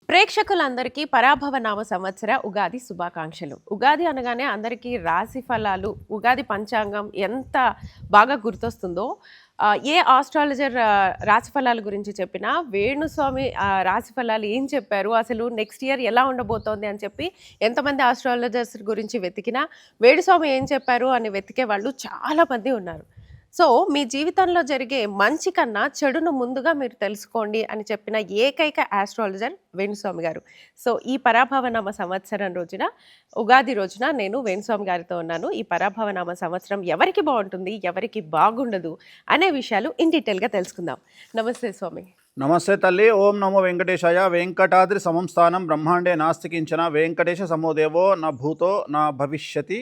ప్రేక్షకులందరికీ పరాభవ నామ సంవత్సర ఉగాది శుభాకాంక్షలు. ఉగాది అనగానే అందరికీ రాశి ఫలాలు, ఉగాది పంచాంగం ఎంత బాగా గుర్తొస్తుందో, ఏ ఆస్ట్రాలజర్ రాశి ఫలాల గురించి చెప్పినా వేణుస్వామి రాశి ఫలాలు ఏం చెప్పారు, అసలు నెక్స్ట్ ఇయర్ ఎలా ఉండబోతోంది అని చెప్పి ఎంతమంది ఆస్ట్రాలజర్స్ గురించి వెతికినా వేణుస్వామి ఏం చెప్పారు అని వెతికే వాళ్ళు చాలామంది ఉన్నారు. సో మీ జీవితంలో జరిగే మంచి కన్నా చెడును ముందుగా మీరు తెలుసుకోండి అని చెప్పిన ఏకైక ఆస్ట్రాలజర్ వేణుస్వామి గారు. సో ఈ పరాభవనామ సంవత్సరం రోజున, ఉగాది రోజున నేను వేణుస్వామి గారితో ఉన్నాను. ఈ పరాభవనామ సంవత్సరం ఎవరికి బాగుంటుంది, ఎవరికి బాగుండదు అనే విషయాలు ఇన్ డీటెయిల్గా తెలుసుకుందాం. నమస్తే స్వామి. నమస్తే తల్లి. ఓం నమో వెంకటేశాయ. వెంకటాద్రి సమం స్థానం బ్రహ్మాండే నాస్తి కించన. వెంకటేశ సమోదేవో నా భూతో నా భవిష్యతి.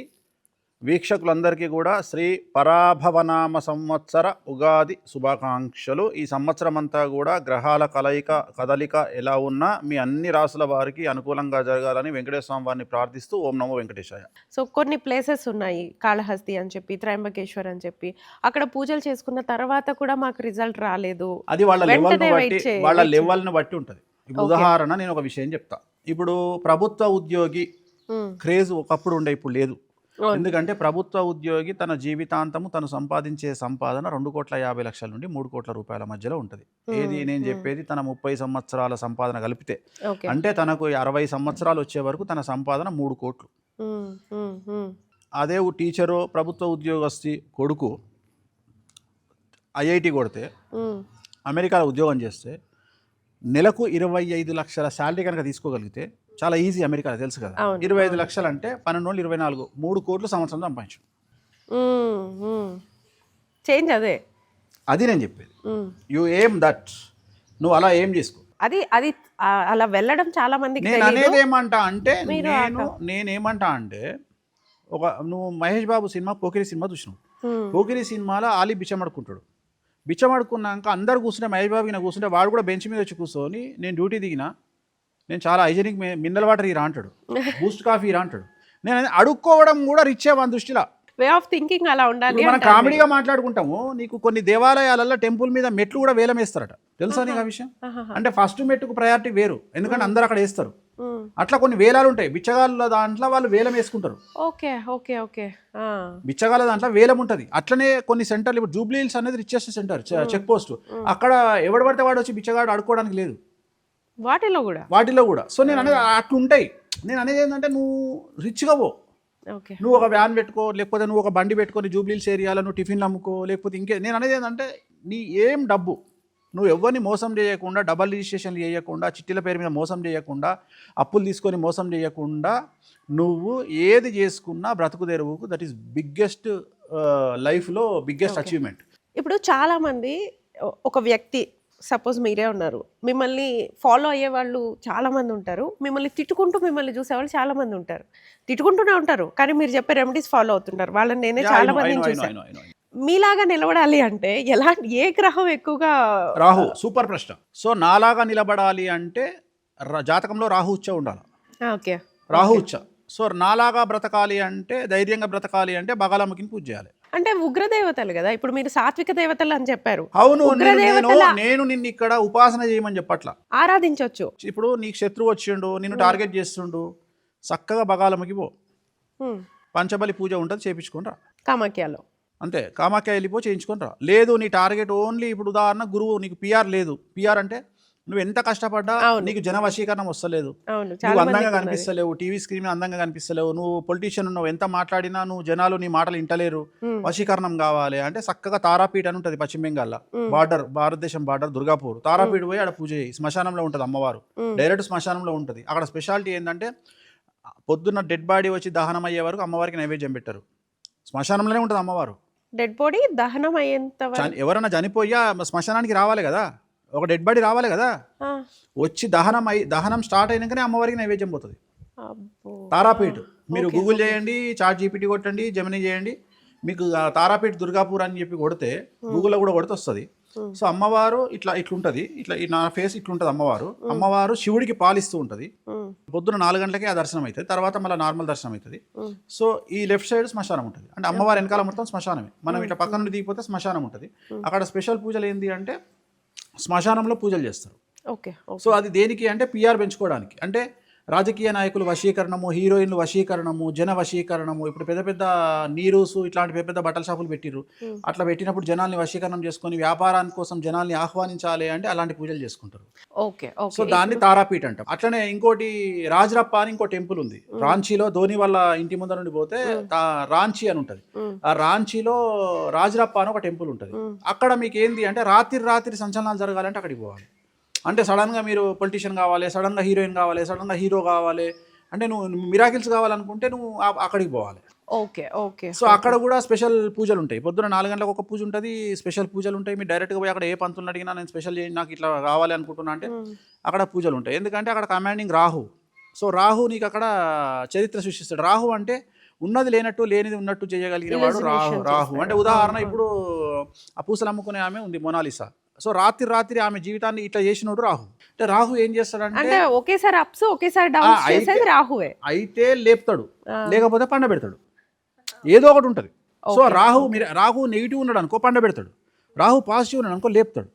వీక్షకులందరికీ కూడా శ్రీ పరాభవనామ సంవత్సర ఉగాది శుభాకాంక్షలు. ఈ సంవత్సరం అంతా కూడా గ్రహాల కదలిక ఎలా ఉన్నా మీ అన్ని రాసుల వారికి అనుకూలంగా జరగాలని వెంకటేశ్వర స్వామి వారిని ప్రార్థిస్తూ ఓం నమో వెంకటేశాయ. సో కొన్ని ప్లేసెస్ ఉన్నాయి, కాళహస్తి అని చెప్పి, త్రయంబకేశ్వర్ అని చెప్పి, అక్కడ పూజలు చేసుకున్న తర్వాత కూడా మాకు రిజల్ట్ రాలేదు. అది వాళ్ళ లెవెల్ని బట్టి ఉంటుంది. ఇప్పుడు ఉదాహరణ నేను ఒక విషయం చెప్తా. ఇప్పుడు ప్రభుత్వ ఉద్యోగి క్రేజ్ ఒకప్పుడు ఉండే, ఇప్పుడు లేదు. ఎందుకంటే ప్రభుత్వ ఉద్యోగి తన జీవితాంతము తను సంపాదించే సంపాదన 2,50,00,000 నుండి 3 కోట్ల రూపాయల మధ్యలో ఉంటుంది. ఏది నేను చెప్పేది తన 30 సంవత్సరాల సంపాదన కలిపితే, అంటే తనకు 60 సంవత్సరాలు వచ్చే వరకు తన సంపాదన 3 కోట్లు. అదే టీచరు ప్రభుత్వ ఉద్యోగస్తుడి కొడుకు ఐఐటి కొడితే, అమెరికాలో ఉద్యోగం చేస్తే నెలకు 25 లక్షల శాలరీ కనుక తీసుకోగలిగితే చాలా ఈజీ. అమెరికాలో తెలుసు కదా, 25 లక్షలు అంటే 12 24 3 కోట్లు సంవత్సరం సంపాదించు. చేంజ్ అది నేను చెప్పేది. యు ఎయిమ్ దట్, నువ్వు అలా ఏం చేసుకో. అది అలా వెళ్ళడం చాలా మంది. నేను అనేది ఏమంటా అంటే, నేనేమంటా అంటే, నువ్వు మహేష్ బాబు సినిమా పోకిరి సినిమా చూసినావు. పోకిరి సినిమాలో ఆలీ బిచ్చమడుకుంటాడు. బిచ్చమడుకున్నాక అందరు కూర్చుంటే మహేష్ బాబు కింద కూర్చుంటే వాడు కూడా బెంచ్ మీద వచ్చి కూర్చొని నేను డ్యూటీ దిగినా, నేను చాలా హైజెనిక్ మినరల్ వాటర్ ఇరా అంటాడు, బూస్ట్ కాఫీ ఇరా అంటాడు. నేను అడుక్కోవడం కూడా రిచ్ మన దృష్టిలో. వే ఆఫ్ థింకింగ్ అలా ఉండాలి. మనం కామెడీగా మాట్లాడుకుంటాము. నీకు కొన్ని దేవాలయాలలో టెంపుల్ మీద మెట్లు కూడా వేలం వేస్తారట, తెలుసా నీకు ఆ విషయం? అంటే ఫస్ట్ మెట్టుకు ప్రయారిటీ వేరు, ఎందుకంటే అందరు అక్కడ వేస్తారు. అట్లా కొన్ని వేలాలు ఉంటాయి. బిచ్చగాళ్ళ దాంట్లో వాళ్ళు వేలం వేసుకుంటారు. Okay okay okay. బిచ్చగాళ్ళ దాంట్లో వేలం ఉంటుంది. అట్లనే కొన్ని సెంటర్లు, ఇప్పుడు జూబ్లీ హిల్స్ అనేది రిచెస్ట్ సెంటర్, చెక్ పోస్ట్. అక్కడ ఎవడు పడితే వాడు వచ్చి బిచ్చగాడు ఆడుకోవడానికి లేదు, వాటిలో కూడా. సో నేను అనేది అట్లుంటాయి. నేను అనేది ఏంటంటే, నువ్వు రిచ్గా పో, నువ్వు ఒక వ్యాన్ పెట్టుకో, లేకపోతే నువ్వు ఒక బండి పెట్టుకొని జూబ్లీహిల్స్ ఏరియాలో నువ్వు టిఫిన్లు అమ్ముకో, లేకపోతే నేను అనేది ఏంటంటే, నీ ఏం డబ్బు నువ్వు ఎవరిని మోసం చేయకుండా, డబల్ రిజిస్ట్రేషన్లు చేయకుండా, చిట్టీల పేరు మీద మోసం చేయకుండా, అప్పులు తీసుకొని మోసం చేయకుండా, నువ్వు ఏది చేసుకున్నా బ్రతుకు తెరువుకు, దట్ ఈస్ బిగ్గెస్ట్ లైఫ్లో బిగ్గెస్ట్ అచీవ్మెంట్. ఇప్పుడు చాలామంది, ఒక వ్యక్తి సపోజ్ మీరే ఉన్నారు, మిమ్మల్ని ఫాలో అయ్యే వాళ్ళు చాలామంది ఉంటారు, మిమ్మల్ని తిట్టుకుంటూ మిమ్మల్ని చూసేవాళ్ళు చాలామంది ఉంటారు. తిట్టుకుంటూనే ఉంటారు కానీ మీరు చెప్పే రెమెడీస్ ఫాలో అవుతుంటారు. వాళ్ళని నేనే చాలా మందిని చూసాను. మీలాగా నిలబడాలి అంటే ఏ గ్రహం ఎక్కువగా? రాహు. సూపర్ ప్రశ్న. సో నాలాగా నిలబడాలి అంటే జాతకంలో రాహు ఉచ్చ ఉండాలి. ఓకే, రాహు ఉచ్చ. సో నాలాగా బ్రతకాలి అంటే, ధైర్యంగా బ్రతకాలి అంటే బగాలమ్మకిని పూజ చేయాలి. అంటే ఉగ్రదేవతలు కదా, ఇప్పుడు మీరు సాత్విక దేవతలు అని చెప్పారు. అవును, నేను నిన్ను ఇక్కడ ఉపాసన చేయమని చెప్పట్లా, ఆరాధించవచ్చు. ఇప్పుడు నీకు శత్రువు వచ్చిండు, నిన్ను టార్గెట్ చేస్తుండు, చక్కగా బగాలమ్మకి పో, పంచబలి పూజ ఉంటుంది, చేయించుకొని రా. కామాఖ్యలో అంతే, కామాఖ్య వెళ్ళిపో, చేయించుకొని రా. లేదు నీ టార్గెట్ ఓన్లీ, ఇప్పుడు ఉదాహరణ గురువు, నీకు పిఆర్ లేదు. పిఆర్ అంటే నువ్వు ఎంత కష్టపడ్డా నీకు జన వశీకరణం వస్తలేదు, నువ్వు అందంగా కనిపిస్తలేవు, టీవీ స్క్రీన్ మీద అందంగా కనిపిస్తలేవు, నువ్వు పొలిటీషియన్ ఉన్నావు, ఎంత మాట్లాడినా నువ్వు జనాలు నీ మాటలు వింటలేరు, వశీకరణం కావాలి అంటే చక్కగా తారాపీఠ అని ఉంటుంది పశ్చిమ బెంగాల్లో, బార్డర్, భారతదేశం బార్డర్, దుర్గాపూర్. తారాపీఠ పోయి ఆడ పూజ చేయి. శ్మశానంలో ఉంటుంది అమ్మవారు, డైరెక్ట్ శ్మశానంలో ఉంటుంది. అక్కడ స్పెషాలిటీ ఏంటంటే, పొద్దున్న డెడ్ బాడీ వచ్చి దహనం అయ్యే వరకు అమ్మవారికి నైవేద్యం పెట్టారు. శ్మశానంలోనే ఉంటుంది అమ్మవారు. డెడ్ బాడీ దహనం అయ్యేంత, ఎవరైనా చనిపోయా శ్మశానానికి రావాలి కదా, ఒక డెడ్ బాడీ రావాలి కదా, వచ్చి దహనం స్టార్ట్ అయినాకనే అమ్మవారికి నైవేద్యం పోతుంది. తారాపీఠ్ మీరు గూగుల్ చేయండి, చాట్ జీపీటీ కొట్టండి, జెమినీ చేయండి, మీకు తారాపీఠ్ దుర్గాపూర్ అని చెప్పి కొడితే గూగుల్లో కూడా కొడితే వస్తుంది. సో అమ్మవారు ఇట్లుంటుంది, నా ఫేస్ ఇట్లుంటుంది. అమ్మవారు శివుడికి పాలిస్తూ ఉంటుంది. పొద్దున 4 గంటలకే ఆ దర్శనం అవుతుంది, తర్వాత మళ్ళీ నార్మల్ దర్శనం అవుతుంది. సో ఈ లెఫ్ట్ సైడ్ శ్మశానం ఉంటుంది, అంటే అమ్మవారు వెనకాల మొత్తం శ్మశానమే. మనం ఇట్లా పక్కన నుండి దిగిపోతే శ్మశానం ఉంటుంది. అక్కడ స్పెషల్ పూజలు ఏంటి అంటే, శ్మశానంలో పూజలు చేస్తారు. ఓకే. సో అది దేనికి అంటే పిఆర్ పెంచుకోవడానికి. అంటే రాజకీయ నాయకులు వశీకరణము, హీరోయిన్లు వశీకరణము, జన వశీకరణము. ఇప్పుడు పెద్ద పెద్ద నీరూసు ఇట్లాంటి పెద్ద పెద్ద బట్టల షాపులు పెట్టిర్రు. అట్లా పెట్టినప్పుడు జనాల్ని వశీకరణం చేసుకొని వ్యాపారాని కోసం జనాల్ని ఆహ్వానించాలి అంటే అలాంటి పూజలు చేసుకుంటారు. ఓకే. సో దాన్ని తారాపీఠ అంటాం. అట్లనే ఇంకోటి రాజ్రప్ప అని ఇంకో టెంపుల్ ఉంది రాంచీలో. ధోని వాళ్ళ ఇంటి ముందర నుండి పోతే రాంచీ అని ఉంటుంది. ఆ రాంచీలో రాజ్రప్ప అని ఒక టెంపుల్ ఉంటుంది. అక్కడ మీకు ఏంది అంటే రాత్రి సంచలనాలు జరగాలంటే అక్కడికి పోవాలి. అంటే సడన్గా మీరు పొలిటీషియన్ కావాలి, సడన్గా హీరోయిన్ కావాలి, సడన్గా హీరో కావాలి అంటే నువ్వు మిరాకిల్స్ కావాలనుకుంటే నువ్వు అక్కడికి పోవాలి. ఓకే. ఓకే. సో అక్కడ కూడా స్పెషల్ పూజలు ఉంటాయి. పొద్దున 4 గంటలకు ఒక పూజ ఉంటుంది, స్పెషల్ పూజలు ఉంటాయి. మీరు డైరెక్ట్గా పోయి అక్కడ ఏ పంతులను అడిగినా నేను స్పెషల్ చేయండి నాకు ఇట్లా కావాలి అనుకుంటున్నా అంటే అక్కడ పూజలు ఉంటాయి. ఎందుకంటే అక్కడ కమాండింగ్ రాహు. సో రాహు నీకు అక్కడ చరిత్ర సృష్టిస్తాడు. రాహు అంటే ఉన్నది లేనట్టు లేనిది ఉన్నట్టు చేయగలిగిన వాడు రాహు. అంటే ఉదాహరణ ఇప్పుడు ఆ పూసలు అమ్ముకునే ఆమె ఉంది మొనాలిసా. సో రాత్రి ఆమె జీవితాన్ని ఇట్లా చేసినోడు రాహు. అంటే రాహు ఏం చేస్తాడంటే ఒకేసారి అప్స్ ఒకేసారి డౌన్స్ చేసేది రాహువే. అయితే లేపుతాడు, లేకపోతే పండబెడతాడు, ఏదో ఒకటి ఉంటుంది. సో రాహు నెగిటివ్ ఉన్నాడు అనుకో పండబెడతాడు, రాహు పాజిటివ్ ఉన్నాడు అనుకో లేపుతాడు.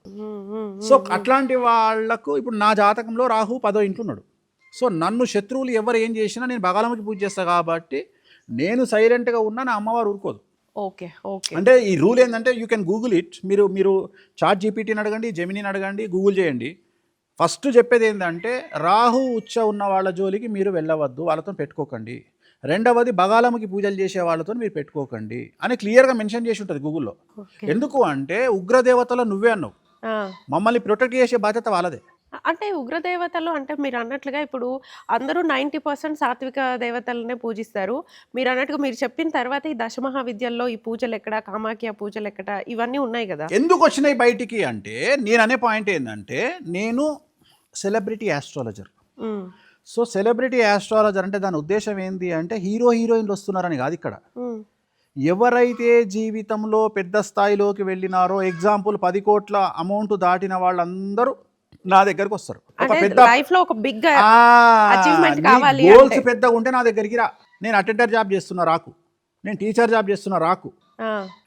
సో అట్లాంటి వాళ్లకు ఇప్పుడు నా జాతకంలో రాహు 10వ ఇంట్లో ఉన్నాడు. సో నన్ను శత్రువులు ఎవరు ఏం చేసినా నేను బగాలమ్మకి పూజ చేస్తాను కాబట్టి నేను సైలెంట్గా ఉన్నా నా అమ్మవారు ఊరుకోదు. ఓకే. ఓకే. అంటే ఈ రూల్ ఏంటంటే యూ కెన్ గూగుల్ ఇట్. మీరు చాట్ జీపీటీని అడగండి, జెమినీని అడగండి, గూగుల్ చేయండి. ఫస్ట్ చెప్పేది ఏంటంటే రాహు ఉచ్చ ఉన్న వాళ్ళ జోలికి మీరు వెళ్ళవద్దు, వాళ్ళతో పెట్టుకోకండి. రెండవది బగాలమ్మకి పూజలు చేసే వాళ్ళతో మీరు పెట్టుకోకండి అని క్లియర్గా మెన్షన్ చేసి ఉంటుంది గూగుల్లో. ఎందుకు అంటే ఉగ్రదేవతలో నువ్వే అన్నావు, మమ్మల్ని ప్రొటెక్ట్ చేసే బాధ్యత వాళ్ళదే. అంటే ఉగ్రదేవతలు అంటే మీరు అన్నట్లుగా ఇప్పుడు అందరూ 90% సాత్విక దేవతలనే పూజిస్తారు. మీరు అన్నట్టుగా మీరు చెప్పిన తర్వాత ఈ దశమహావిద్యల్లో ఈ పూజలు ఎక్కడ, కామాఖ్య పూజలు ఎక్కడ, ఇవన్నీ ఉన్నాయి కదా. ఎందుకు వచ్చినాయి బయటికి అంటే నేను అనే పాయింట్ ఏంటంటే నేను celebrity astrologer. So celebrity astrologer అంటే దాని ఉద్దేశం ఏంటి అంటే హీరోయిన్లు వస్తున్నారని కాదు. ఇక్కడ ఎవరైతే జీవితంలో పెద్ద స్థాయిలోకి వెళ్ళినారో, ఎగ్జాంపుల్ 10 కోట్ల అమౌంట్ దాటిన వాళ్ళందరూ నా దగ్గరకు వస్తారు. ఒక పెద్ద లైఫ్ లో ఒక బిగ్ అచీవ్మెంట్ కావాలి, గోల్స్ పెద్దగా ఉంటే నా దగ్గరికి రా. నేను అటెండర్ జాబ్ చేస్తున్నా రాకు, నేను టీచర్ జాబ్ చేస్తున్నా రాకు.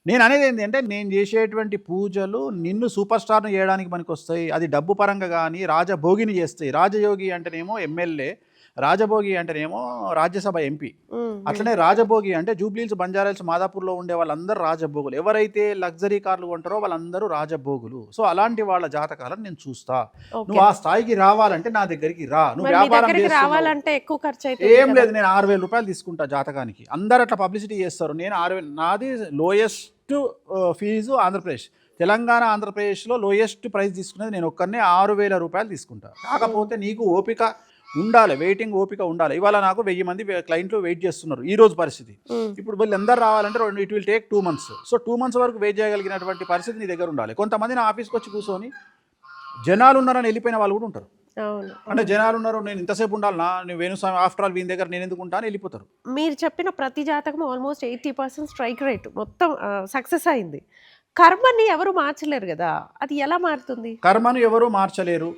నేను అనేది ఏంటంటే నేను చేసేటువంటి పూజలు నిన్ను సూపర్ స్టార్ను చేయడానికి మనకు వస్తాయి. అది డబ్బు పరంగా కానీ రాజభోగిని చేస్తాయి. రాజయోగి అంటేనేమో ఎమ్మెల్యే, రాజభోగి అంటేనేమో రాజ్యసభ ఎంపీ. అట్లనే రాజభోగి అంటే జూబ్లీహిల్స్, బంజారాహిల్స్, మాదాపూర్లో ఉండే వాళ్ళందరూ రాజభోగులు. ఎవరైతే లగ్జరీ కార్లు కొంటారో వాళ్ళందరూ రాజభోగులు. సో అలాంటి వాళ్ళ జాతకాలను నేను చూస్తా. నువ్వు ఆ స్థాయికి రావాలంటే నా దగ్గరికి రా. నువ్వు వ్యాపారం రావాలంటే ఎక్కువ ఖర్చు అయితే ఏం లేదు, నేను 6,000 రూపాయలు తీసుకుంటా జాతకానికి. అందరు అట్లా పబ్లిసిటీ చేస్తారు. నేను 6,000, నాది లోయెస్ట్ ఫీజు ఆంధ్రప్రదేశ్, తెలంగాణ ఆంధ్రప్రదేశ్లో లోయెస్ట్ ప్రైస్ తీసుకునేది నేను ఒక్కరినే 6,000 రూపాయలు తీసుకుంటా. కాకపోతే నీకు ఓపిక ఉండాలి, వెయిటింగ్ ఓపిక ఉండాలి. ఇవాళ నాకు 1000 మంది క్లయింట్లు వెయిట్ చేస్తున్నారు ఈ రోజు పరిస్థితి. ఇప్పుడు వీళ్ళు అందరూ రావాలంటే it will take 2 months. So 2 months వరకు వెయిట్ చేయగలిగినటువంటి పరిస్థితి నీ దగ్గర ఉండాలి. కొంతమంది నా ఆఫీస్కి వచ్చి కూర్చొని జనాలు ఉన్నారని వెళ్ళిపోయిన వాళ్ళు కూడా ఉంటారు. అంటే జనాలు ఉన్నారు, నేను ఇంతసేపు ఉండాలన్నా, నేను వేణుస్వామి ఆఫ్టర్ ఆల్ వీని దగ్గర నేను ఎందుకు ఉంటాను వెళ్ళిపోతారు. మీరు చెప్పిన ప్రతి జాతకం ఆల్మోస్ట్ 80% స్ట్రైక్ రేట్ మొత్తం సక్సెస్ అయింది. కర్మని ఎవరు మార్చలేరు కదా, అది ఎలా మారుతుంది? కర్మను ఎవరు మార్చలేరు,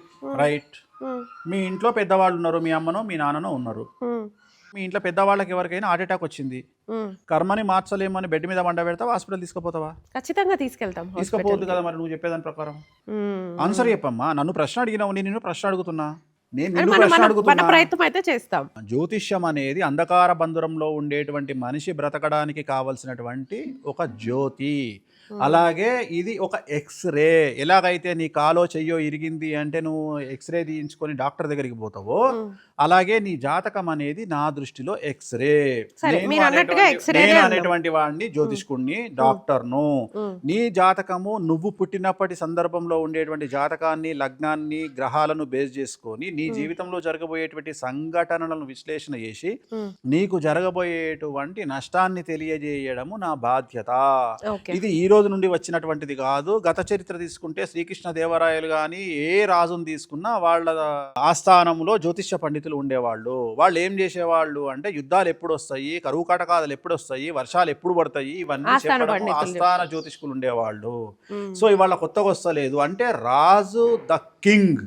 రైట్. మీ ఇంట్లో పెద్దవాళ్ళు ఉన్నారు, మీ అమ్మనో మీ నాన్ననో ఉన్నారు. మీ ఇంట్లో పెద్దవాళ్ళకి ఎవరికైనా హార్ట్ అటాక్ వచ్చింది, కర్మని మార్చలేమని బెడ్ మీద వండ పెడతావా, హాస్పిటల్ తీసుకుపోతావా? ఖచ్చితంగా తీసుకెళ్తాం. తీసుకుపోవద్దు కదా మరి నువ్వు చెప్పేదాని ప్రకారం. ఆన్సర్ చెప్పమ్మా. నన్ను ప్రశ్న అడిగినావు, నేను నిన్ను ప్రశ్న అడుగుతున్నా. ప్రయత్నం అయితే చేస్తాం. జ్యోతిష్యం అనేది అంధకార బంధురంలో ఉండేటువంటి మనిషి బ్రతకడానికి కావలసినటువంటి ఒక జ్యోతి. అలాగే ఇది ఒక ఎక్స్రే. ఎలాగైతే నీ కాలో చెయ్యో ఇరిగింది అంటే నువ్వు ఎక్స్రే తీయించుకొని డాక్టర్ దగ్గరికి పోతావో, అలాగే నీ జాతకం అనేది నా దృష్టిలో ఎక్స్రే. నేను అనేటువంటి వాడిని జ్యోతిష్కుడిని, డాక్టర్ను. నీ జాతకము నువ్వు పుట్టినప్పటి సందర్భంలో ఉండేటువంటి జాతకాన్ని, లగ్నాన్ని, గ్రహాలను బేస్ చేసుకొని నీ జీవితంలో జరగబోయేటువంటి సంఘటనలను విశ్లేషణ చేసి నీకు జరగబోయేటువంటి నష్టాన్ని తెలియజేయడము నా బాధ్యత. ఇది ఈ రోజు నుండి వచ్చినటువంటిది కాదు. గత చరిత్ర తీసుకుంటే శ్రీకృష్ణ దేవరాయలు కానీ ఏ రాజును తీసుకున్నా వాళ్ళ ఆస్థానంలో జ్యోతిష్య పండితులు ఉండేవాళ్ళు. వాళ్ళు ఏం చేసేవాళ్ళు అంటే యుద్ధాలు ఎప్పుడు వస్తాయి, కరువు కాటకాలు ఎప్పుడు వస్తాయి, వర్షాలు ఎప్పుడు పడతాయి, ఇవన్నీ చెప్పడం ఆస్థాన జ్యోతిష్కులు ఉండేవాళ్ళు. సో ఇవాళ కొత్తగా వస్తలేదు అంటే రాజు ద కింగ్,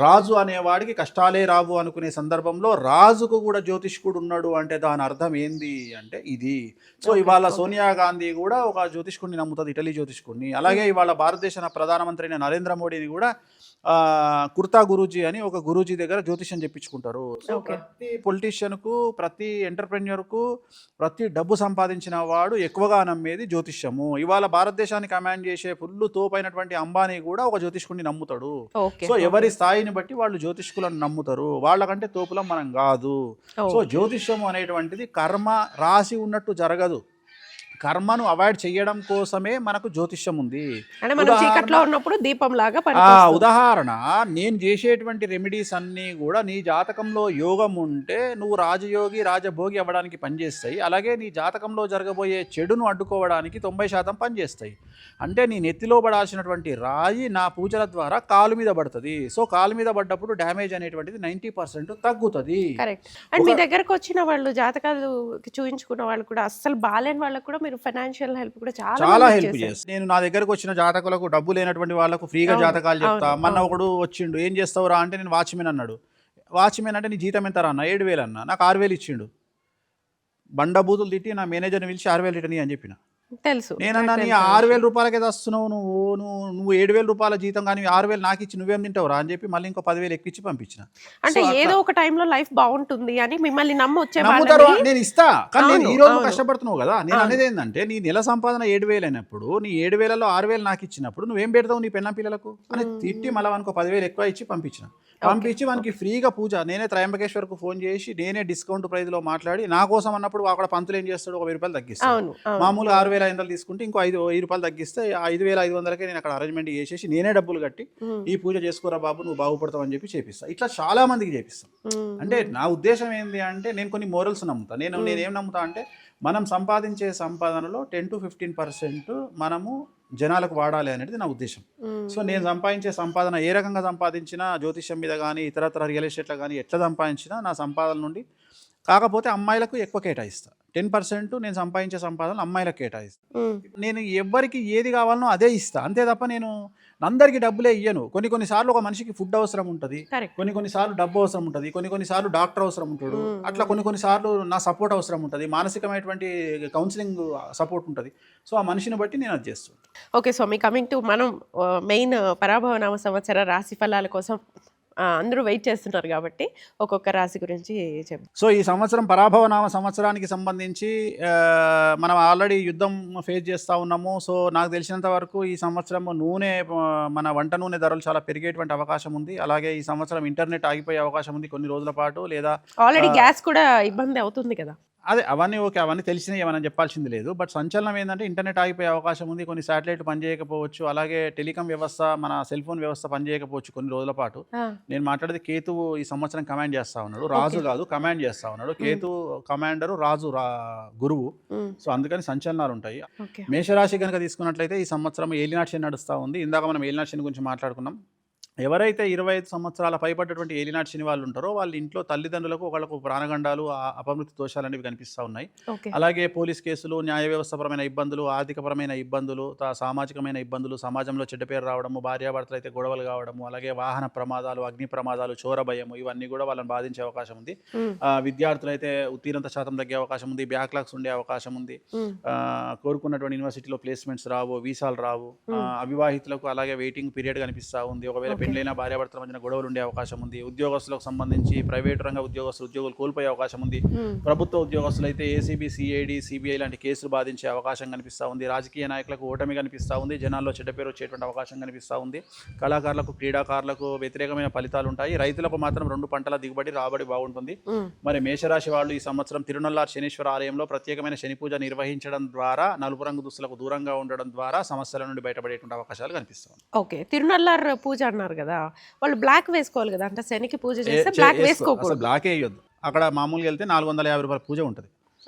రాజు అనేవాడికి కష్టాలే రావు అనుకునే సందర్భంలో రాజుకు కూడా జ్యోతిష్కుడు ఉన్నాడు అంటే దాని అర్థం ఏంది అంటే ఇది. సో ఇవాళ సోనియా గాంధీ కూడా ఒక జ్యోతిష్కుడిని నమ్ముతుంది, ఇటలీ జ్యోతిష్కుడిని. అలాగే ఇవాళ భారతదేశ ప్రధానమంత్రి అయిన నరేంద్ర మోడీని కూడా కుర్తా గురూజీ అని ఒక గురూజీ దగ్గర జ్యోతిష్యం చెప్పించుకుంటారు. సో ప్రతి పొలిటీషియన్కు, ప్రతి ఎంటర్ప్రెన్యూర్కు, ప్రతి డబ్బు సంపాదించిన వాడు ఎక్కువగా నమ్మేది జ్యోతిష్యము. ఇవాళ భారతదేశాన్ని కమాండ్ చేసే ఫుల్ తోపైనటువంటి అంబానీ కూడా ఒక జ్యోతిష్కుడిని నమ్ముతాడు. సో ఎవరి స్థాయిని బట్టి వాళ్ళు జ్యోతిష్కులను నమ్ముతారు. వాళ్ళకంటే తోపులం మనం కాదు. సో జ్యోతిష్యము అనేటువంటిది కర్మ రాసి ఉన్నట్టు జరగదు. కర్మను అవాయిడ్ చేయడం కోసమే మనకు జ్యోతిష్యం ఉంది. ఉదాహరణ, నేను చేసేటువంటి రెమెడీస్ అన్నీ కూడా నీ జాతకంలో యోగం ఉంటే నువ్వు రాజయోగి రాజభోగి అవ్వడానికి పనిచేస్తాయి. అలాగే నీ జాతకంలో జరగబోయే చెడును అడ్డుకోవడానికి 90% పనిచేస్తాయి. అంటే నీ నెత్తిలో పడాల్సినటువంటి రాయి నా పూజల ద్వారా కాలు మీద పడుతుంది. సో కాలు మీద పడ్డప్పుడు డ్యామేజ్ అనేటువంటిది 90% తగ్గుతుంది. అండ్ మీ దగ్గరకు వచ్చిన వాళ్ళు జాతకాలు చూపించుకున్న వాళ్ళు కూడా అస్సలు బాలేని వాళ్ళకు కూడా మీరు ఫైనాన్షియల్ హెల్ప్ కూడా చాలా హెల్ప్ చేస్తాను. నేను నా దగ్గరకు వచ్చిన జాతకులకు, డబ్బు లేనటువంటి వాళ్ళకు ఫ్రీగా జాతకాలు చెప్తా. మొన్న ఒకడు వచ్చిండు, ఏం చేస్తావురా అంటే నేను వాచ్మెన్ అన్నాడు. వాచ్మెన్ అంటే నీ జీతం ఎంత రా అన్న? 7,000 అన్న. నాకు 6,000 ఇచ్చిండు. బండబూతులు తిట్టి నా మేనేజర్ని పిలిచి 6,000 రిటర్న్ అని చెప్పిన. తెలుసు. నేనన్నా నీ 6,000 రూపాయలకే తెస్తున్నావు నువ్వు 7,000 రూపాయల జీతం కానీ 6,000 నాకు ఇచ్చి నువ్వేం తింటావురా అని చెప్పి మళ్ళీ ఇంకో 10,000 ఎక్కించి పంపించిన. అంటే ఏదో ఒక టైంలో లైఫ్ బాగుంటుంది అని మిమ్మల్ని నమ్ముతారు. నేను ఇస్తా, కానీ నేను ఈ రోజు కష్టపడుతున్నావు కదా. నేను అనేది ఏంటంటే నీ నెల సంపాదన 7,000 అయినప్పుడు నీ 7,000లో 6,000 నాకు ఇచ్చినప్పుడు నువ్వేం పెడతావు నీ పెళ్ళం పిల్లలకు అని తిట్టి మళ్ళీ మనకు 10,000 ఎక్కువ ఇచ్చి పంపించిన. పంపించి మనకి ఫ్రీగా పూజ. నేనే త్రయంబకేశ్వర్కు ఫోన్ చేసి నేనే డిస్కౌంట్ ప్రైస్లో మాట్లాడి నా కోసం అన్నప్పుడు అక్కడ పంతులు ఏం చేస్తాడు, 1,000 రూపాయలు తగ్గిస్తాడు. మామూలుగా 6,500 తీసుకుంటే ఇంకో 5,000 రూపాయలు తగ్గిస్తే 5,500కే నేను అక్కడ అరేంజ్మెంట్ చేసేసి నేనే డబ్బులు కట్టి ఈ పూజ చేసుకోరా బాబు నువ్వు బాగుపడతావు అని చెప్పి చేపిస్తా. ఇట్లా చాలా మందికి చేపిస్తాం. అంటే నా ఉద్దేశం ఏంటి అంటే నేను కొన్ని మోరల్స్ నమ్ముతా. నేనేం నమ్ముతా అంటే మనం సంపాదించే సంపాదనలో 10 to 15% మనము జనాలకు వాడాలి అనేది నా ఉద్దేశం. సో నేను సంపాదించే సంపాదన ఏ రకంగా సంపాదించినా, జ్యోతిష్యం మీద కానీ ఇతరత్ర రియల్ ఎస్టేట్లో కానీ ఎట్లా సంపాదించినా నా సంపాదన నుండి, కాకపోతే అమ్మాయిలకు ఎక్కువ కేటాయిస్తా. 10% నేను సంపాదించే సంపాదన అమ్మాయిలకు కేటాయిస్తా. నేను ఎవరికి ఏది కావాలనో అదే ఇస్తా, అంతే తప్ప నేను అందరికీ డబ్బులే ఇయ్యను. కొన్నిసార్లు ఒక మనిషికి ఫుడ్ అవసరం ఉంటుంది, కొన్నిసార్లు డబ్బు అవసరం ఉంటుంది, కొన్నిసార్లు డాక్టర్ అవసరం ఉంటాడు. అట్లా కొన్నిసార్లు నా సపోర్ట్ అవసరం ఉంటుంది, మానసికమైనటువంటి కౌన్సిలింగ్ సపోర్ట్ ఉంటుంది. సో ఆ మనిషిని బట్టి నేను అది చేస్తాను. Okay, so me coming to మనం మెయిన్ పరాభవ నామ సంవత్సర రాశి ఫలాల కోసం అందరూ వెయిట్ చేస్తున్నారు కాబట్టి ఒక్కొక్క రాశి గురించి చెప్పు. సో ఈ సంవత్సరం పరాభవ నామ సంవత్సరానికి సంబంధించి మనం ఆల్రెడీ యుద్ధం ఫేస్ చేస్తూ ఉన్నాము. సో నాకు తెలిసినంత వరకు ఈ సంవత్సరం మన వంట నూనె ధరలు చాలా పెరిగేటువంటి అవకాశం ఉంది. అలాగే ఈ సంవత్సరం ఇంటర్నెట్ ఆగిపోయే అవకాశం ఉంది కొన్ని రోజుల పాటు, లేదా ఆల్రెడీ గ్యాస్ కూడా ఇబ్బంది అవుతుంది కదా. అదే అవన్నీ ఓకే, అవన్నీ తెలిసినవి, ఏమైనా చెప్పాల్సింది లేదు. బట్ సంచలనం ఏంటంటే ఇంటర్నెట్ ఆగిపోయే అవకాశం ఉంది, కొన్ని శాటిలైట్ పనిచేయకపోవచ్చు, అలాగే టెలికాం వ్యవస్థ, మన సెల్ ఫోన్ వ్యవస్థ పనిచేయకపోవచ్చు కొన్ని రోజుల పాటు. నేను మాట్లాడేది కేతువు ఈ సంవత్సరం కమాండ్ చేస్తా ఉన్నాడు, రాజు కాదు కమాండ్ చేస్తా ఉన్నాడు. కేతు కమాండరు, రాజు గురువు. సో అందుకని సంచలనాలు ఉంటాయి. మేషరాశి కనుక తీసుకున్నట్లయితే ఈ సంవత్సరం ఏలినాటి శని నడుస్తూ ఉంది. ఇందాక మనం ఏలినాటి శని గురించి మాట్లాడుకున్నాం. ఎవరైతే 25 సంవత్సరాల పైబడ్డటువంటి ఏలినాటి శని వాళ్ళు ఉంటారో వాళ్ళ ఇంట్లో తల్లిదండ్రులకు ఒకళ్ళకు ప్రాణగండాలు, అపమృతి దోషాలు అనేవి కనిపిస్తూ ఉన్నాయి. అలాగే పోలీస్ కేసులు, న్యాయ వ్యవస్థపరమైన ఇబ్బందులు, ఆర్థికపరమైన ఇబ్బందులు, సామాజికమైన ఇబ్బందులు, సమాజంలో చెడ్డ పేరు రావడము, భార్యాభర్తలు అయితే గొడవలు కావడము, అలాగే వాహన ప్రమాదాలు, అగ్ని ప్రమాదాలు, చోర భయము, ఇవన్నీ కూడా వాళ్ళని బాధించే అవకాశం ఉంది. విద్యార్థులు అయితే ఉత్తీర్ణత శాతం తగ్గే అవకాశం ఉంది, బ్యాక్లాగ్స్ ఉండే అవకాశం ఉంది, కోరుకున్నటువంటి యూనివర్సిటీలో ప్లేస్మెంట్స్ రావు, వీసాలు రావు, అవివాహితులకు అలాగే వెయిటింగ్ పీరియడ్ కనిపిస్తూ ఉంది. ఒకవేళ పెళ్ళైన భార్యాభర్తల మధ్యన గొడవలు ఉండే అవకాశం ఉంది. ఉద్యోగస్తులకు సంబంధించి ప్రైవేట్ రంగ ఉద్యోగులు కోల్పోయే అవకాశం ఉంది. ప్రభుత్వ ఉద్యోగస్తులు అయితే ఏసీబీ, సిఐడి, సిబిఐ లాంటి కేసులు బాధించే అవకాశం కనిపిస్తూ ఉంది. రాజకీయ నాయకులకు ఓటమి కనిపిస్తూ ఉంది. జనాల్లో చెడ్డ పేరు వచ్చేటువంటి అవకాశం కనిపిస్తూ ఉంది. కళాకారులకు, క్రీడాకారులకు వ్యతిరేకమైన ఫలితాలు ఉంటాయి. రైతులకు మాత్రం 2 పంటల దిగుబడి, రాబడి బాగుంటుంది. మరి మేషరాశి వాళ్ళు ఈ సంవత్సరం తిరునల్లార్ శనీశ్వర ఆలయంలో ప్రత్యేకమైన శని పూజ నిర్వహించడం ద్వారా, నలుపు రంగు దుస్తులకు దూరంగా ఉండడం ద్వారా సమస్యల నుండి బయటపడేటువంటి అవకాశాలు కనిపిస్తాయి. ఓకే, తిరునల్లార్ పూజ అన్నారు కదా, వాళ్ళు బ్లాక్ వేసుకోవాలి కదా, అంటే శనికి పూజ చేస్తే బ్లాక్ వేసుకోకూడదు. బ్లాక్ వేయొద్దు. అక్కడ మామూలుగా వెళ్తే 450 రూపాయల పూజ ఉంటుంది,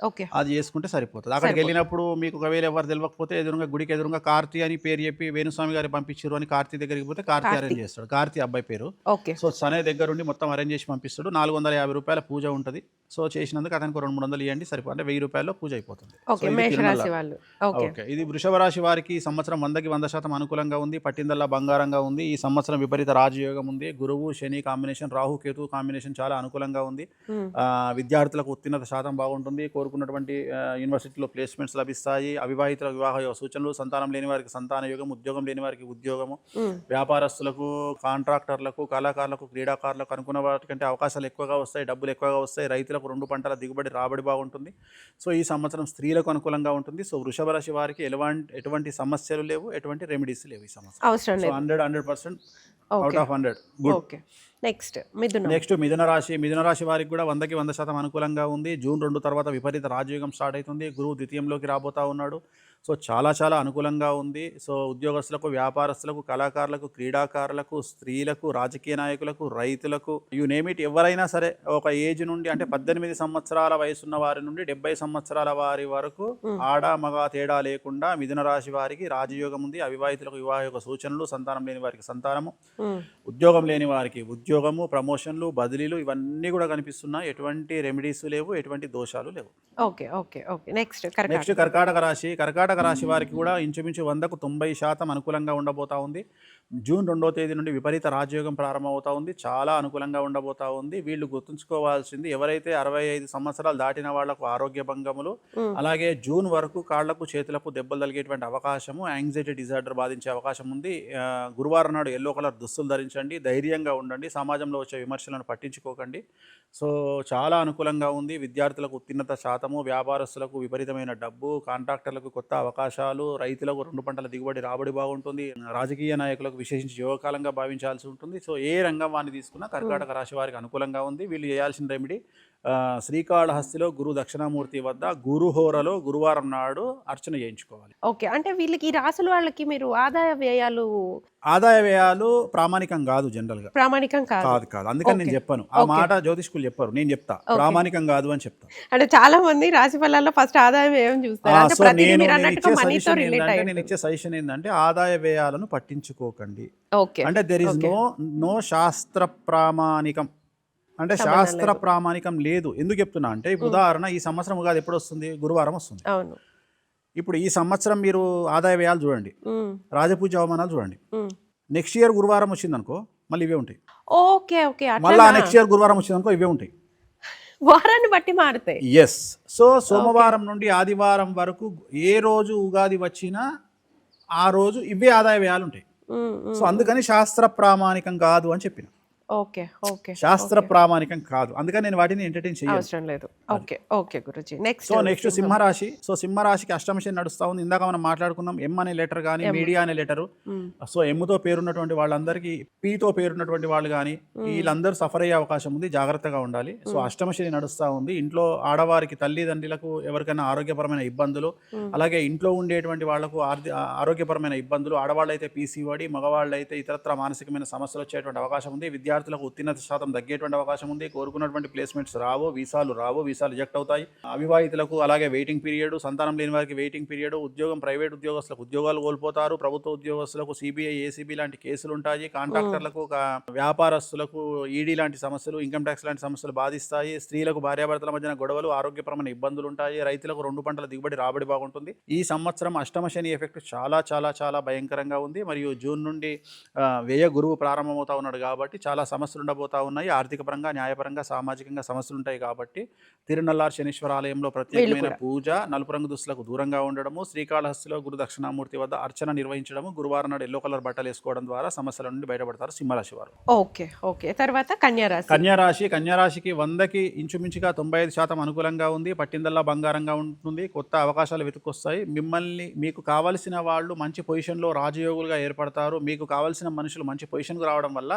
అది చేసుకుంటే సరిపోతుంది. అక్కడికి వెళ్ళినప్పుడు మీకు ఒకవేళ ఎవరు తెలియకపోతే ఎదురుగా గుడికి ఎదురుగా కార్తీ అని పేరు చెప్పి వేణుస్వామి గారు పంపించారు అని కార్తీ దగ్గరికి పోతే కార్తీ అరేంజ్ చేస్తాడు. కార్తీ అబ్బాయి పేరు. సో సనే దగ్గర ఉండి మొత్తం అరేంజ్ చేసి పంపిస్తాడు. 450 రూపాయల పూజ ఉంటుంది. సో చేసినందుకు అతనికి 200-300 ఇవ్వండి సరిపో అంటే 1000 రూపాయల్లో పూజ అయిపోతుంది. ఓకే, మేషరాశి వాళ్ళు. Okay, okay. ఇది వృషభ రాశి వారికి ఈ సంవత్సరం 100% అనుకూలంగా ఉంది. పట్టిందల్లా బంగారంగా ఉంది. ఈ సంవత్సరం విపరీత రాజయోగం ఉంది. గురువు శని కాంబినేషన్, రాహు కేతు కాంబినేషన్ చాలా అనుకూలంగా ఉంది. విద్యార్థులకు ఉత్తీర్ణత శాతం బాగుంటుంది. కోరుకున్నటువంటి యూనివర్సిటీలో ప్లేస్మెంట్స్ లభిస్తాయి. అవివాహితుల వివాహ సూచనలు, సంతానం లేని వారికి సంతాన యోగం, ఉద్యోగం లేని వారికి ఉద్యోగము, వ్యాపారస్తులకు, కాంట్రాక్టర్లకు, కళాకారులకు, క్రీడాకారులకు అనుకున్న వాటికంటే అవకాశాలు ఎక్కువగా వస్తాయి, డబ్బులు ఎక్కువగా వస్తాయి. రైతులకు 2 పంటల దిగుబడి రాబడి బాగుంటుంది. సో ఈ సంవత్సరం స్త్రీలకు అనుకూలంగా ఉంటుంది. సో వృషభ రాశి వారికి ఎటువంటి సమస్యలు లేవు, ఎటువంటి రెమెడీస్ లేవు ఈ సంవత్సరం. అవసరం లేదు. 100% out of 100 good. Okay, next మిథున రాశి వారికి కూడా 100% అనుకూలంగా ఉంది. జూన్ 2 తర్వాత విపరీత రాజయోగం స్టార్ట్ అవుతుంది. గురువు ద్వితీయంలోకి రాబోతా ఉన్నాడు. సో చాలా అనుకూలంగా ఉంది. సో ఉద్యోగస్తులకు, వ్యాపారస్తులకు, కళాకారులకు, క్రీడాకారులకు, స్త్రీలకు, రాజకీయ నాయకులకు, రైతులకు, యు నేమ్ ఇట్, ఎవరైనా సరే ఒక ఏజ్ నుండి అంటే 18 సంవత్సరాల వయసున్న వారి నుండి 70 సంవత్సరాల వారి వరకు ఆడ మగ తేడా లేకుండా మిథున రాశి వారికి రాజయోగం ఉంది. అవివాహితులకు వివాహ యొక్క సూచనలు, సంతానం లేని వారికి సంతానము, ఉద్యోగం లేని వారికి ఉద్యోగము, ప్రమోషన్లు, బదిలీలు ఇవన్నీ కూడా కనిపిస్తున్నాయి. ఎటువంటి రెమెడీస్ లేవు, ఎటువంటి దోషాలు లేవు. నెక్స్ట్ కర్కాటక రాశి వారికి కూడా ఇంచుమించు 100కు 90% అనుకూలంగా ఉండబోతా ఉంది. జూన్ 2వ తేదీ నుండి విపరీత రాజయోగం ప్రారంభమవుతా ఉంది. చాలా అనుకూలంగా ఉండబోతా ఉంది. వీళ్ళు గుర్తుంచుకోవాల్సింది, ఎవరైతే 65 సంవత్సరాలు దాటిన వాళ్లకు ఆరోగ్య భంగములు, అలాగే జూన్ వరకు కాళ్లకు చేతులకు దెబ్బలు తగిలేటువంటి అవకాశము, యాంగ్జైటీ డిజార్డర్ బాధించే అవకాశం ఉంది. గురువారం నాడు ఎల్లో కలర్ దుస్తులు ధరించండి, ధైర్యంగా ఉండండి, సమాజంలో వచ్చే విమర్శలను పట్టించుకోకండి. సో చాలా అనుకూలంగా ఉంది. విద్యార్థులకు ఉత్తీర్ణత శాతము, వ్యాపారస్తులకు విపరీతమైన డబ్బు, కాంట్రాక్టర్లకు కొత్త అవకాశాలు, రైతులకు 2 పంటల దిగుబడి రాబడి బాగుంటుంది. రాజకీయ నాయకులకు విశేషించి యోగకాలంగా భావించాల్సి ఉంటుంది. సో ఏ రంగం వారిని తీసుకున్నా కర్కాటక రాశి వారికి అనుకూలంగా ఉంది. వీళ్ళు చేయాల్సిన రెమెడీ, శ్రీకాళహస్తిలో గురు దక్షిణామూర్తి వద్ద గురుహోరలో గురువారం నాడు అర్చన చేయించుకోవాలి. ఓకే, అంటే వీళ్ళకి ఈ రాసుల వాళ్ళకి మీరు ఆదాయ వ్యయాలు ప్రామాణికం కాదు, జనరల్ గా ప్రామాణికం కాదు. అందుకని నేను చెప్పాను ఆ మాట. జ్యోతిష్కులు చెప్పారు, నేను చెప్తా ప్రామాణికం కాదు అని చెప్తా. అంటే చాలా మంది రాశి ఫలాల్లో ఫస్ట్ ఆదాయ వ్యయం చూస్తారు. నేను ఇచ్చే సజెషన్ ఏంటంటే ఆదాయ వ్యయాలను పట్టించుకోకండి. అంటే దెర్ ఇస్ నో శాస్త్ర ప్రామాణికం, అంటే శాస్త్ర ప్రామాణికం లేదు. ఎందుకు చెప్తున్నా అంటే, ఇప్పుడు ఉదాహరణ, ఈ సంవత్సరం ఉగాది ఎప్పుడు వస్తుంది? గురువారం వస్తుంది. ఇప్పుడు ఈ సంవత్సరం మీరు ఆదాయ వ్యయాలు చూడండి, రాజపూజ అవమానాలు చూడండి. నెక్స్ట్ ఇయర్ గురువారం వచ్చింది అనుకో, మళ్ళీ ఇవే ఉంటాయి. మళ్ళీ నెక్స్ట్ ఇయర్ గురువారం వచ్చింది అనుకో, ఇవే ఉంటాయి. వారాన్ని బట్టి మారుతాయి. ఎస్. సో సోమవారం నుండి ఆదివారం వరకు ఏ రోజు ఉగాది వచ్చినా ఆ రోజు ఇవే ఆదాయ వ్యయాలు ఉంటాయి. సో అందుకని శాస్త్ర ప్రామాణికం కాదు అని చెప్పిన. శాస్త్ర ప్రామాణికం కాదు, అందుకని నేను వాటిని ఎంటర్టైన్ చేయలేదు. నెక్స్ట్ సింహరాశి. సో సింహరాశికి అష్టమ శని నడుస్తా ఉంది. ఇందాక మనం మాట్లాడుకున్నాం, ఎం అనే లెటర్ కానీ, మీడియా అనే లెటరు. సో ఎమ్తో పేరున్నటువంటి వాళ్ళందరికీ, పీతో పేరున్నటువంటి వాళ్ళు కానీ, వీళ్ళందరూ సఫర్ అయ్యే అవకాశం ఉంది, జాగ్రత్తగా ఉండాలి. సో అష్టమ శని నడుస్తూ ఉంది. ఇంట్లో ఆడవారికి, తల్లిదండ్రులకు ఎవరికైనా ఆరోగ్యపరమైన ఇబ్బందులు, అలాగే ఇంట్లో ఉండేటువంటి వాళ్లకు ఆరోగ్యపరమైన ఇబ్బందులు, ఆడవాళ్ళు అయితే పీసీఓడి, మగవాళ్ళు అయితే ఇతరత్ర మానసికమైన సమస్యలు వచ్చేటువంటి అవకాశం ఉంది. విద్యార్థులకు ఉత్తీర్ణత శాతం తగ్గేటువంటి అవకాశం ఉంది. కోరుకున్నటువంటి ప్లేస్మెంట్స్ రావు, వీసాలు రిజెక్ట్ అవుతాయి. అవివాహితులకు అలాగే వెయిటింగ్ పీరియడ్, సంతానం లేని వారికి వెయిటింగ్ పీరియడ్, ఉద్యోగం, ప్రైవేట్ ఉద్యోగస్తులకు ఉద్యోగాలు కోల్పోతారు, ప్రభుత్వ ఉద్యోగస్తులకు సిబిఐ, ఏసీబీ లాంటి కేసులు ఉంటాయి, కాంట్రాక్టర్లకు, వ్యాపారస్తులకు ఈడీ లాంటి సమస్యలు, ఇన్కమ్ ట్యాక్స్ లాంటి సమస్యలు బాధిస్తాయి, స్త్రీలకు భార్యాభర్తల మధ్యన గొడవలు, ఆరోగ్యపరమైన ఇబ్బందులు ఉంటాయి, రైతులకు 2 పంటల దిగుబడి రాబడి బాగుంటుంది. ఈ సంవత్సరం అష్టమ శని ఎఫెక్ట్ చాలా భయంకరంగా ఉంది. మరియు జూన్ నుండి వ్యయ గురువు ప్రారంభమవుతా ఉన్నాడు కాబట్టి చాలా సమస్యలు ఉండబోతా ఉన్నాయి. ఆర్థిక పరంగా, న్యాయపరంగా, సామాజికంగా సమస్యలు ఉంటాయి కాబట్టి తిరునల్లార్ శనీశ్వర ఆలయంలో ప్రత్యేకమైన పూజ, నలుపు రంగు దుస్తులకు దూరంగా ఉండడము, శ్రీకాళహస్తిలో గురు దక్షిణామూర్తి వద్ద అర్చన నిర్వహించడము, గురువారం నాడు ఎల్లో కలర్ బట్టలు వేసుకోవడం ద్వారా సమస్యల నుండి బయటపడతారు సింహరాశి వారు. తర్వాత కన్యారాశికి 100కి ఇంచుమించుగా 95% అనుకూలంగా ఉంది. పట్టిందల్లా బంగారంగా ఉంటుంది. కొత్త అవకాశాలు వెతుకొస్తాయి. మీకు కావలసిన వాళ్ళు మంచి పొజిషన్లో రాజయోగులుగా ఏర్పడతారు. మీకు కావలసిన మనుషులు మంచి పొజిషన్కు రావడం వల్ల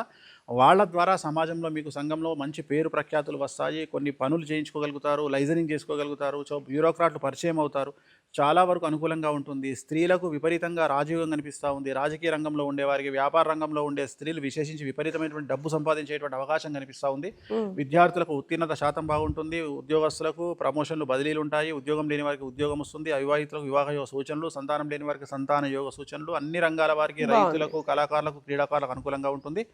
వాళ్ళ ద్వారా సమాజంలో, మీకు సంఘంలో మంచి పేరు ప్రఖ్యాతులు వస్తాయి. కొన్ని పనులు చేయించుకోగలుగుతారు, లైజనింగ్ చేసుకోగలుగుతారు. సో బ్యూరోక్రాట్లు పరిచయం అవుతారు. చాలా వరకు అనుకూలంగా ఉంటుంది. స్త్రీలకు విపరీతంగా రాజయోగం కనిపిస్తూ ఉంది. రాజకీయ రంగంలో ఉండేవారికి, వ్యాపార రంగంలో ఉండే స్త్రీలు విశేషించి విపరీతమైనటువంటి డబ్బు సంపాదించేటువంటి అవకాశం కనిపిస్తూ ఉంది. విద్యార్థులకు ఉత్తీర్ణత శాతం బాగుంటుంది. ఉద్యోగస్తులకు ప్రమోషన్లు, బదిలీలు ఉంటాయి. ఉద్యోగం లేని వారికి ఉద్యోగం వస్తుంది. అవివాహితులకు వివాహ యోగ సూచనలు, సంతానం లేని వారికి సంతాన యోగ సూచనలు, అన్ని రంగాల వారికి, రైతులకు, కళాకారులకు, క్రీడాకారులకు అనుకూలంగా ఉంటుంది.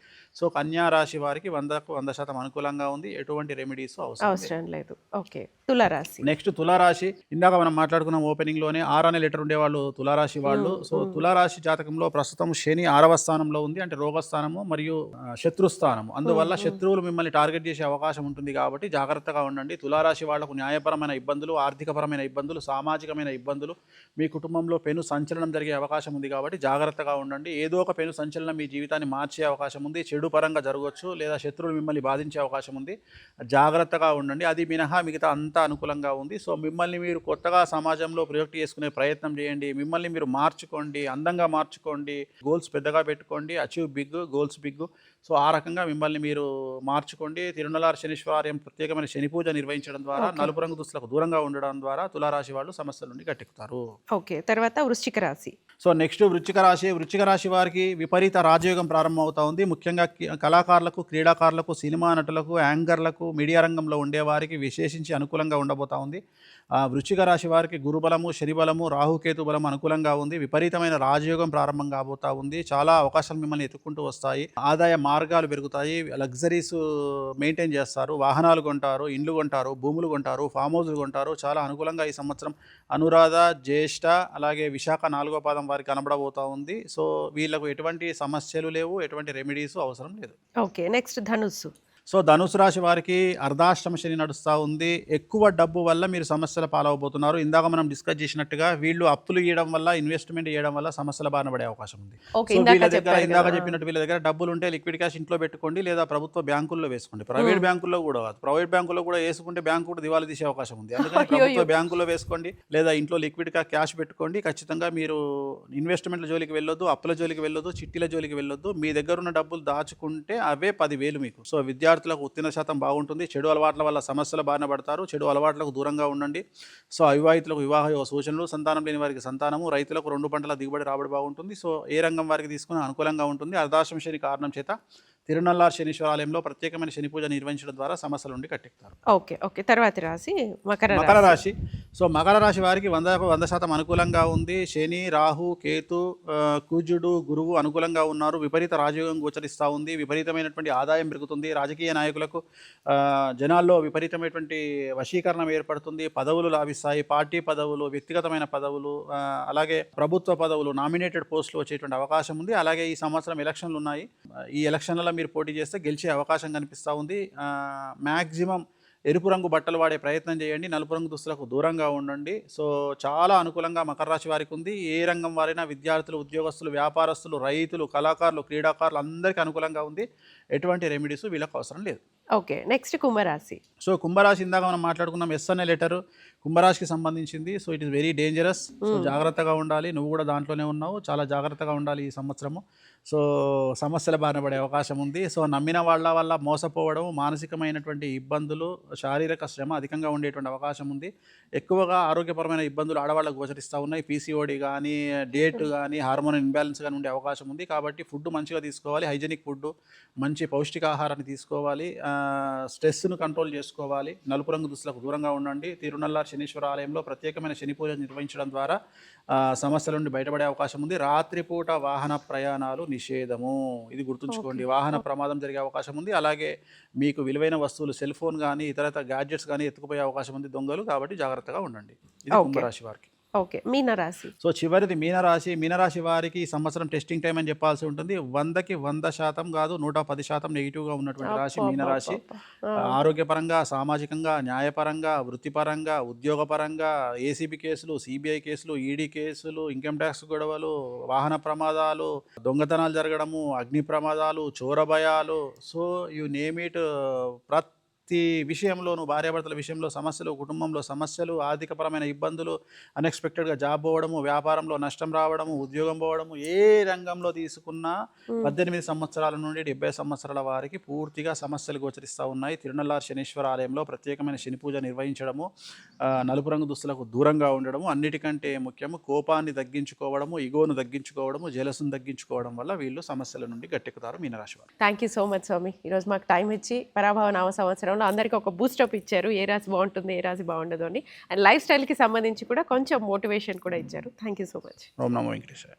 సో కన్యా రాశి వారికి 100% అనుకూలంగా ఉంది. ఎటువంటి రెమెడీస్ అవసరం లేదు. ఓకే, తులారాశి. నెక్స్ట్ తులారాశి. ఇందాక మనం మాట్లాడుకున్నాం ఓపెనింగ్ లోనే 6 అనే లెటర్ ఉండేవాళ్ళు తులారాశి వాళ్ళు. సో తులారాశి జాతకంలో ప్రస్తుతం శని 6వ స్థానంలో ఉంది, అంటే రోగస్థానము మరియు శత్రుస్థానము. అందువల్ల శత్రువులు మిమ్మల్ని టార్గెట్ చేసే అవకాశం ఉంటుంది కాబట్టి జాగ్రత్తగా ఉండండి. తులారాశి వాళ్లకు న్యాయపరమైన ఇబ్బందులు, ఆర్థికపరమైన ఇబ్బందులు, సామాజికమైన ఇబ్బందులు, మీ కుటుంబంలో పెను సంచలనం జరిగే అవకాశం ఉంది కాబట్టి జాగ్రత్తగా ఉండండి. ఏదో ఒక పెను సంచలనం మీ జీవితాన్ని మార్చే అవకాశం ఉంది. చెడు పరంగా జరగవచ్చు, లేదా శత్రువులు మిమ్మల్ని బాధించే అవకాశం ఉంది. జాగ్రత్తగా ఉండండి. అది మినహా మిగతా అంతా అనుకూలంగా ఉంది. సో మిమ్మల్ని మీరు కొత్తగా సమాజంలో ప్రొజెక్ట్ చేసుకునే ప్రయత్నం చేయండి. మిమ్మల్ని మీరు మార్చుకోండి, అందంగా మార్చుకోండి, గోల్స్ పెద్దగా పెట్టుకోండి, achieve big, goals big. So ఆ రకంగా మిమ్మల్ని మీరు మార్చుకోండి. తిరునలార్ శనీశ్వరాలయం ప్రత్యేకమైన శని పూజ నిర్వహించడం ద్వారా, నలుపు రంగు దుస్తులకు దూరంగా ఉండడం ద్వారా తులారాశి వాళ్ళు సమస్యల నుండి గట్టెక్కుతారు. ఓకే, తర్వాత వృశ్చిక రాశి. సో నెక్స్ట్ వృశ్చిక రాశి. వృశ్చిక రాశి వారికి విపరీత రాజయోగం ప్రారంభం అవుతా ఉంది. ముఖ్యంగా కళాకారులకు, క్రీడాకారులకు, సినిమా నటులకు, యాంకర్లకు, మీడియా రంగంలో ఉండేవారికి విశేషించి అనుకూలంగా ఉండబోతా ఉంది. వృశ్చిక రాశి వారికి గురుబలము, శనిబలము, రాహుకేతు బలం అనుకూలంగా ఉంది. విపరీతమైన రాజయోగం ప్రారంభం కాబోతా ఉంది. చాలా అవకాశాలు మిమ్మల్ని ఎత్తుకుంటూ వస్తాయి. ఆదాయ మార్గాలు పెరుగుతాయి. లగ్జరీస్ మెయింటైన్ చేస్తారు. వాహనాలు కొంటారు, ఇండ్లు కొంటారు, భూములు కొంటారు, ఫామ్ హౌస్లు కొంటారు. చాలా అనుకూలంగా ఈ సంవత్సరం అనురాధ, జ్యేష్ఠ, అలాగే విశాఖ 4వ పాదం వారికి కనబడబోతా ఉంది. సో వీళ్ళకు ఎటువంటి సమస్యలు లేవు, ఎటువంటి రెమెడీస్ అవసరం లేదు. ఓకే, నెక్స్ట్ ధనుస్సు. సో ధనుసు రాశి వారికి అర్ధాష్టమ శని నడుస్తూ ఉంది. ఎక్కువ డబ్బు వల్ల మీరు సమస్యల పాలవబోతున్నారు. ఇందాక మనం డిస్కస్ చేసినట్టుగా వీళ్ళు అప్పులు ఇవ్వడం వల్ల, ఇన్వెస్ట్మెంట్ చేయడం వల్ల సమస్యల బారిన పడే అవకాశం ఉంది. సో వీళ్ళ దగ్గర ఇందాక చెప్పినట్టు వీళ్ళ దగ్గర డబ్బులు ఉంటే లిక్విడ్ క్యాష్ ఇంట్లో పెట్టుకోండి, లేదా ప్రభుత్వ బ్యాంకుల్లో వేసుకోండి. ప్రైవేట్ బ్యాంకుల్లో కూడా కాదు, ప్రైవేట్ బ్యాంకుల్లో కూడా వేసుకుంటే బ్యాంకు కూడా దివాళీ తీసే అవకాశం ఉంది. అందుకని ప్రభుత్వ బ్యాంకుల్లో వేసుకోండి, లేదా ఇంట్లో లిక్విడ్ క్యాష్ పెట్టుకోండి. ఖచ్చితంగా మీరు ఇన్వెస్ట్మెంట్ల జోలికి వెళ్ళొద్దు, అప్పుల జోలికి వెళ్ళొద్దు, చిట్టీల జోలికి వెళ్ళొద్దు. మీ దగ్గర ఉన్న డబ్బులు దాచుకుంటే అవే 10,000 మీకు. సో విద్యార్థులకు ఉత్తీర్ణ శాతం బాగుంటుంది. చెడు అలవాట్ల వల్ల సమస్యల బారిన పడతారు. చెడు అలవాట్లకు దూరంగా ఉండండి. సో అవివాహితులకు వివాహ సూచనలు, సంతానం లేని వారికి సంతానము, రైతులకు 2 పంటల దిగుబడి రాబడి బాగుంటుంది. సో ఏ రంగం వారికి తీసుకుని అనుకూలంగా ఉంటుంది. అర్ధాష్టమ శని కారణం చేత తిరునల్లార్ శనీశ్వరాలయంలో ప్రత్యేకమైన శని పూజ నిర్వహించడం ద్వారా సమస్యల నుండి కట్టెక్కుతారు. ఓకే ఓకే, తర్వాత రాశి మకర రాశి. సో మకర రాశి వారికి 100% అనుకూలంగా ఉంది. శని, రాహు, కేతు, కుజుడు, గురువు అనుకూలంగా ఉన్నారు. విపరీత రాజయోగం గోచరిస్తూ ఉంది. విపరీతమైనటువంటి ఆదాయం పెరుగుతుంది. రాజకీయ నాయకులకు జనాల్లో విపరీతమైనటువంటి వశీకరణం ఏర్పడుతుంది. పదవులు లాభిస్తాయి. పార్టీ పదవులు, వ్యక్తిగతమైన పదవులు, అలాగే ప్రభుత్వ పదవులు, నామినేటెడ్ పోస్టులు వచ్చేటువంటి అవకాశం ఉంది. అలాగే ఈ సంవత్సరం ఎలక్షన్లు ఉన్నాయి. ఈ ఎలక్షన్లలో మీరు పోటీ చేస్తే గెలిచే అవకాశం కనిపిస్తూ ఉంది. మ్యాక్సిమం ఎరుపు రంగు బట్టలు వాడే ప్రయత్నం చేయండి. నలుపు రంగు దుస్తులకు దూరంగా ఉండండి. సో చాలా అనుకూలంగా మకర రాశి వారికి ఉంది. ఏ రంగం వారైనా, విద్యార్థులు, ఉద్యోగస్తులు, వ్యాపారస్తులు, రైతులు, కళాకారులు, క్రీడాకారులు అందరికీ అనుకూలంగా ఉంది. ఎటువంటి రెమెడీస్ వీళ్ళకి అవసరం లేదు. ఓకే, నెక్స్ట్ కుంభరాశి. సో కుంభరాశి ఇందాక మనం మాట్లాడుకున్నాం, ఎస్ అనే లెటర్ కుంభరాశికి సంబంధించింది. So it is very dangerous. So జాగ్రత్తగా ఉండాలి. నువ్వు కూడా దాంట్లోనే ఉన్నావు. చాలా జాగ్రత్తగా ఉండాలి ఈ సంవత్సరము. సో సమస్యల బారిన పడే అవకాశం ఉంది. సో నమ్మిన వాళ్ళ వల్ల మోసపోవడం, మానసికమైనటువంటి ఇబ్బందులు, శారీరక శ్రమ అధికంగా ఉండేటువంటి అవకాశం ఉంది. ఎక్కువగా ఆరోగ్యపరమైన ఇబ్బందులు ఆడవాళ్ళకు గోచరిస్తూ ఉన్నాయి. పీసీఓడి కానీ, డేట్ కానీ, హార్మోన్ ఇన్బ్యాలెన్స్ కానీ ఉండే అవకాశం ఉంది. కాబట్టి ఫుడ్ మంచిగా తీసుకోవాలి. హైజెనిక్ ఫుడ్, మంచి పౌష్టికాహారాన్ని తీసుకోవాలి. స్ట్రెస్ను కంట్రోల్ చేసుకోవాలి. నలుపు రంగు దుస్తులకు దూరంగా ఉండండి. తిరునల్లార్ శనీశ్వర ఆలయంలో ప్రత్యేకమైన శని పూజ నిర్వహించడం ద్వారా సమస్యల నుండి బయటపడే అవకాశం ఉంది. రాత్రిపూట వాహన ప్రయాణాలు నిషేధము. ఇది గుర్తుంచుకోండి. వాహన ప్రమాదం జరిగే అవకాశం ఉంది. అలాగే మీకు విలువైన వస్తువులు, సెల్ ఫోన్ కానీ, ఇతర గ్యాడ్జెట్స్ కానీ ఎత్తుకుపోయే అవకాశం ఉంది దొంగలు. కాబట్టి జాగ్రత్తగా ఉండండి. ఇది కుంభరాశి వారికి. ఓకే, మీనరాశి. సో చివరిది మీనరాశి. మీనరాశి వారికి ఈ సంవత్సరం టెస్టింగ్ టైం అని చెప్పాల్సి ఉంటుంది. 100కి 100% కాదు, 110% నెగిటివ్గా ఉన్నటువంటి రాశి మీనరాశి. ఆరోగ్యపరంగా, సామాజికంగా, న్యాయపరంగా, వృత్తిపరంగా, ఉద్యోగపరంగా, ఏసీబీ కేసులు, సిబిఐ కేసులు, ఈడీ కేసులు, ఇన్కమ్ ట్యాక్స్ గొడవలు, వాహన ప్రమాదాలు, దొంగతనాలు జరగడము, అగ్ని ప్రమాదాలు, చోర భయాలు, సో యు నేమ్ ఇట్, ప్రతి విషయంలోనూ భార్యాభర్తల విషయంలో సమస్యలు, కుటుంబంలో సమస్యలు, ఆర్థికపరమైన ఇబ్బందులు, అన్ఎక్స్పెక్టెడ్గా జాబ్ పోవడము, వ్యాపారంలో నష్టం రావడము, ఉద్యోగం పోవడము, ఏ రంగంలో తీసుకున్నా 18 సంవత్సరాల నుండి 70 సంవత్సరాల వారికి పూర్తిగా సమస్యలు గోచరిస్తూ ఉన్నాయి. తిరునల్లార్ శనీశ్వర ఆలయంలో ప్రత్యేకమైన శని పూజ నిర్వహించడము, నలుపు రంగు దుస్తులకు దూరంగా ఉండడము, అన్నిటికంటే ముఖ్యము కోపాన్ని తగ్గించుకోవడము, ఇగోను తగ్గించుకోవడము, జలసును తగ్గించుకోవడం వల్ల వీళ్ళు సమస్యల నుండి గట్టెక్కుతారు మీనరాశి వారు. థ్యాంక్ యూ సో మచ్ స్వామి. ఈరోజు మాకు టైం ఇచ్చి పరాభవ నామ సంవత్సరంలో అందరికీ ఒక బూస్టప్ ఇచ్చారు, ఏ రాశి బాగుంటుంది ఏ రాశి బాగుండదు అని. అండ్ లైఫ్ స్టైల్కి సంబంధించి కూడా కొంచెం మోటివేషన్ కూడా ఇచ్చారు. Thank you so much. ఓం నమో వెంకటేశాయ.